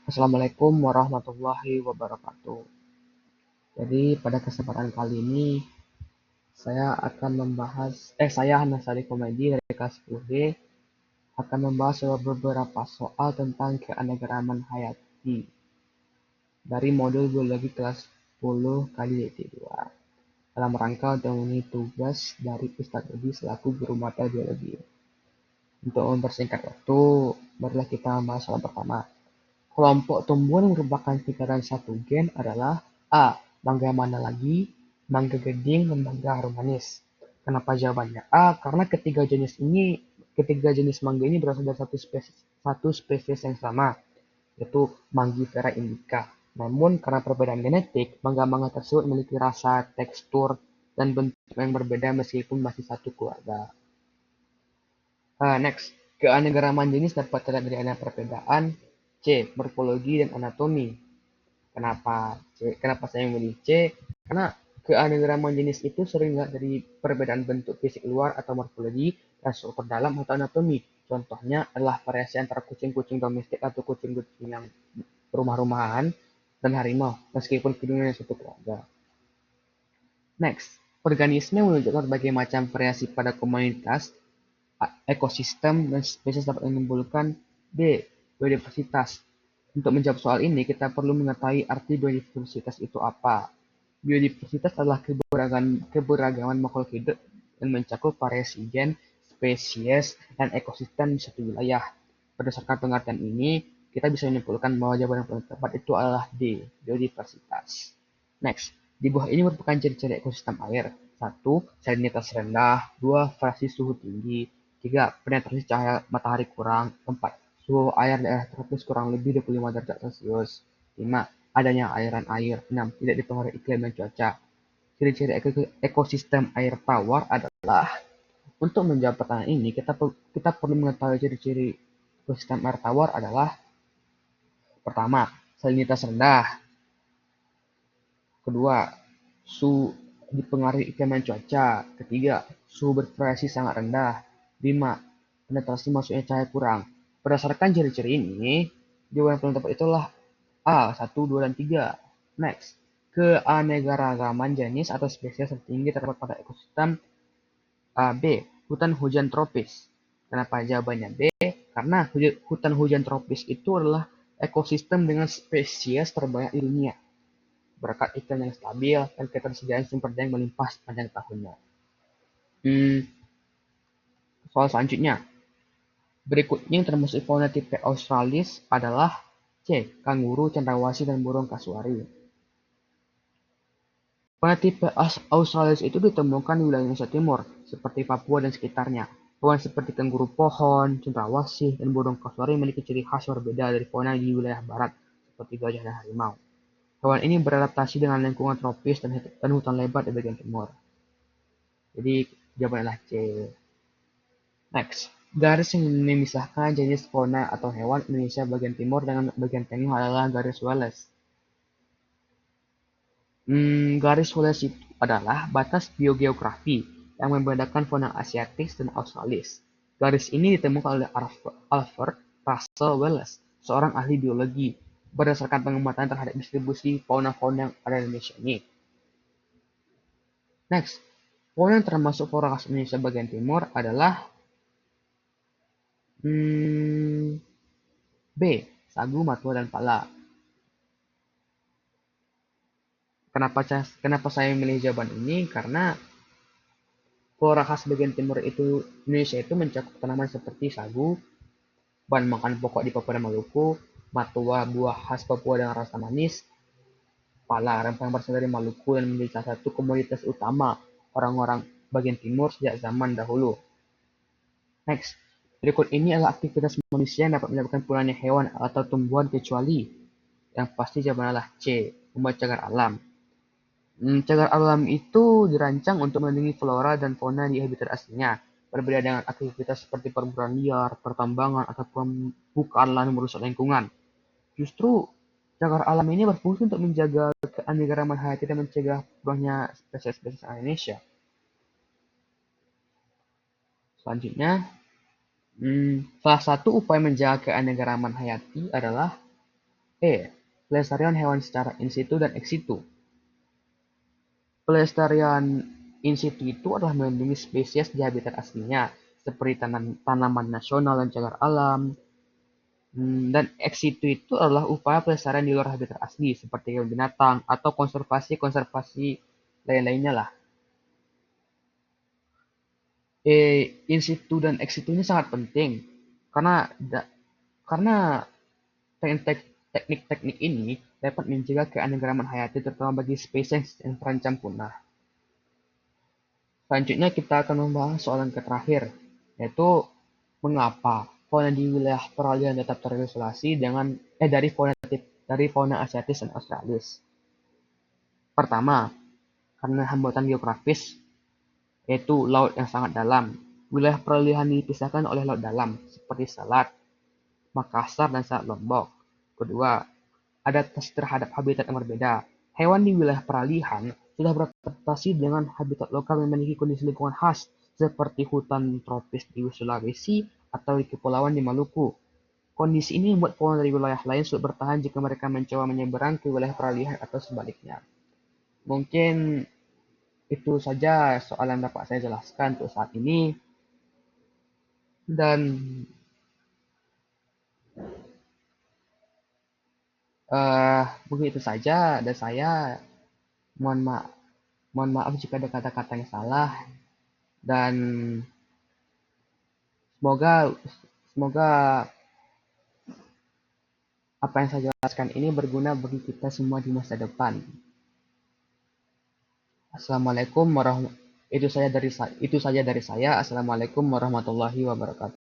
Assalamualaikum warahmatullahi wabarakatuh. Jadi pada kesempatan kali ini saya Hana Sari Komedi dari kelas 10D akan membahas beberapa soal tentang keanekaragaman hayati dari modul biologi kelas 10 kali YT2 dalam rangka untuk memenuhi tugas dari Ustadz Edi selaku guru mata biologi. Untuk mempersingkat waktu, marilah kita membahas soal pertama. Kelompok tumbuhan yang merupakan singkatan satu gen adalah A. Mangga mana lagi, mangga gading, dan mangga harum manis. Kenapa jawabannya A? Karena ketiga jenis mangga ini berasal dari satu spesies yang sama, yaitu Mangifera indica. Namun karena perbedaan genetik, mangga-mangga tersebut memiliki rasa, tekstur, dan bentuk yang berbeda meskipun masih satu keluarga. Next, keanekaragaman jenis dapat terlihat dari adanya perbedaan C. Morfologi dan anatomi. Kenapa C? Kenapa saya memilih C? Karena keanekaragaman jenis itu sering dilihat dari perbedaan bentuk fisik luar atau morfologi dan struktur dalam atau anatomi. Contohnya adalah variasi antara kucing-kucing domestik atau kucing-kucing yang rumah-rumahan dan harimau, meskipun keduanya satu keluarga. Next, organisme menunjukkan berbagai macam variasi pada komunitas, ekosistem, dan spesies dapat menimbulkan B. Biodiversitas. Untuk menjawab soal ini, kita perlu mengetahui arti biodiversitas itu apa. Biodiversitas adalah keberagaman makhluk hidup yang mencakup variasi gen, spesies, dan ekosistem di suatu wilayah. Berdasarkan pengertian ini, kita bisa menyimpulkan bahwa jawaban yang paling tepat itu adalah D. Biodiversitas. Next, di bawah ini merupakan ciri-ciri ekosistem air. 1. Salinitas rendah. 2. Variasi suhu tinggi. 3. Penetrasi cahaya matahari kurang. 4. Suhu air daerah tropis kurang lebih 25 derajat Celcius. 5. Adanya aliran air. 6. Tidak dipengaruhi iklim dan cuaca. Ciri-ciri ekosistem air tawar adalah, untuk menjawab pertanyaan ini, kita perlu mengetahui ciri-ciri ekosistem air tawar adalah, pertama, salinitas rendah. Kedua, suhu dipengaruhi iklim dan cuaca. Ketiga, suhu bervariasi sangat rendah. 5. Penetrasi masuknya cahaya kurang. Berdasarkan ciri-ciri ini, jawaban yang paling tepat itulah A, 1, 2, dan 3. Next, keanekaragaman jenis atau spesies tertinggi terdapat pada ekosistem B. Hutan hujan tropis. Kenapa jawabannya B? Karena hutan hujan tropis itu adalah ekosistem dengan spesies terbanyak di dunia, berkat iklim yang stabil dan ketersediaan sumber daya yang melimpah sepanjang tahunnya. Soal selanjutnya. Berikutnya yang termasuk fauna tipe Australis adalah C. Kanguru, cendrawasih, dan burung kasuari. Fauna tipe Australis itu ditemukan di wilayah Indonesia Timur, seperti Papua dan sekitarnya. Hewan seperti kanguru pohon, cendrawasih, dan burung kasuari memiliki ciri khas berbeda dari fauna di wilayah barat, seperti gajah dan harimau. Hewan ini beradaptasi dengan lingkungan tropis dan hutan lebat di bagian timur. Jadi jawabannya adalah C. Next, garis yang memisahkan jenis fauna atau hewan Indonesia bagian timur dengan bagian tengah adalah garis Wallace. Garis Wallace itu adalah batas biogeografi yang membedakan fauna asiatik dan australis. Garis ini ditemukan oleh Alfred Russel Wallace, seorang ahli biologi, berdasarkan pengamatan terhadap distribusi fauna-fauna yang ada di Indonesia ini. Next, fauna yang termasuk flora khas Indonesia bagian timur adalah B. Sagu, matua, dan pala. Kenapa saya memilih jawaban ini? Karena flora khas bagian timur Indonesia itu mencakup tanaman seperti sagu, bahan makan pokok di Papua dan Maluku, matua, buah khas Papua dengan rasa manis, pala, rempah berasal dari Maluku dan menjadi salah satu komoditas utama orang-orang bagian timur sejak zaman dahulu. Next, berikut ini adalah aktivitas manusia yang dapat menyebabkan punahnya hewan atau tumbuhan kecuali. Yang pasti jawabannya adalah C. Membuat cagar alam. Cagar alam itu dirancang untuk melindungi flora dan fauna di habitat aslinya, berbeda dengan aktivitas seperti perburuan liar, pertambangan, atau pembukaan lahan merusak lingkungan. Justru cagar alam ini berfungsi untuk menjaga keanekaragaman hayati dan mencegah punahnya spesies-spesies Indonesia. Selanjutnya, salah satu upaya menjaga keanekaragaman hayati adalah E. Pelestarian hewan secara in situ dan ex situ. Pelestarian in situ itu adalah melindungi spesies di habitat aslinya, seperti tanaman nasional dan cagar alam. Dan ex situ itu adalah upaya pelestarian di luar habitat asli, seperti hewan binatang atau konservasi lain-lainnya lah. In situ dan ex situ ini sangat penting karena karena teknik-teknik ini dapat mencegah keanekaragaman hayati terutama bagi spesies yang terancam punah. Selanjutnya kita akan membahas soal yang terakhir, yaitu mengapa fauna di wilayah peralihan tetap terisolasi dari fauna asiatis dan australis. Pertama, karena hambatan geografis, yaitu laut yang sangat dalam. Wilayah peralihan dipisahkan oleh laut dalam, seperti Selat, Makassar, dan Selat Lombok. Kedua, adaptasi terhadap habitat yang berbeda. Hewan di wilayah peralihan sudah beradaptasi dengan habitat lokal yang memiliki kondisi lingkungan khas, seperti hutan tropis di Sulawesi atau di kepulauan di Maluku. Kondisi ini membuat fauna dari wilayah lain sulit bertahan jika mereka mencoba menyeberang ke wilayah peralihan atau sebaliknya. Mungkin itu saja soal yang dapat saya jelaskan untuk saat ini. Dan mungkin itu saja. Dan saya mohon maaf, jika ada kata-kata yang salah. Dan semoga semoga apa yang saya jelaskan ini berguna bagi kita semua di masa depan. Assalamualaikum warahmatullahi Itu saja dari saya. Assalamualaikum warahmatullahi wabarakatuh.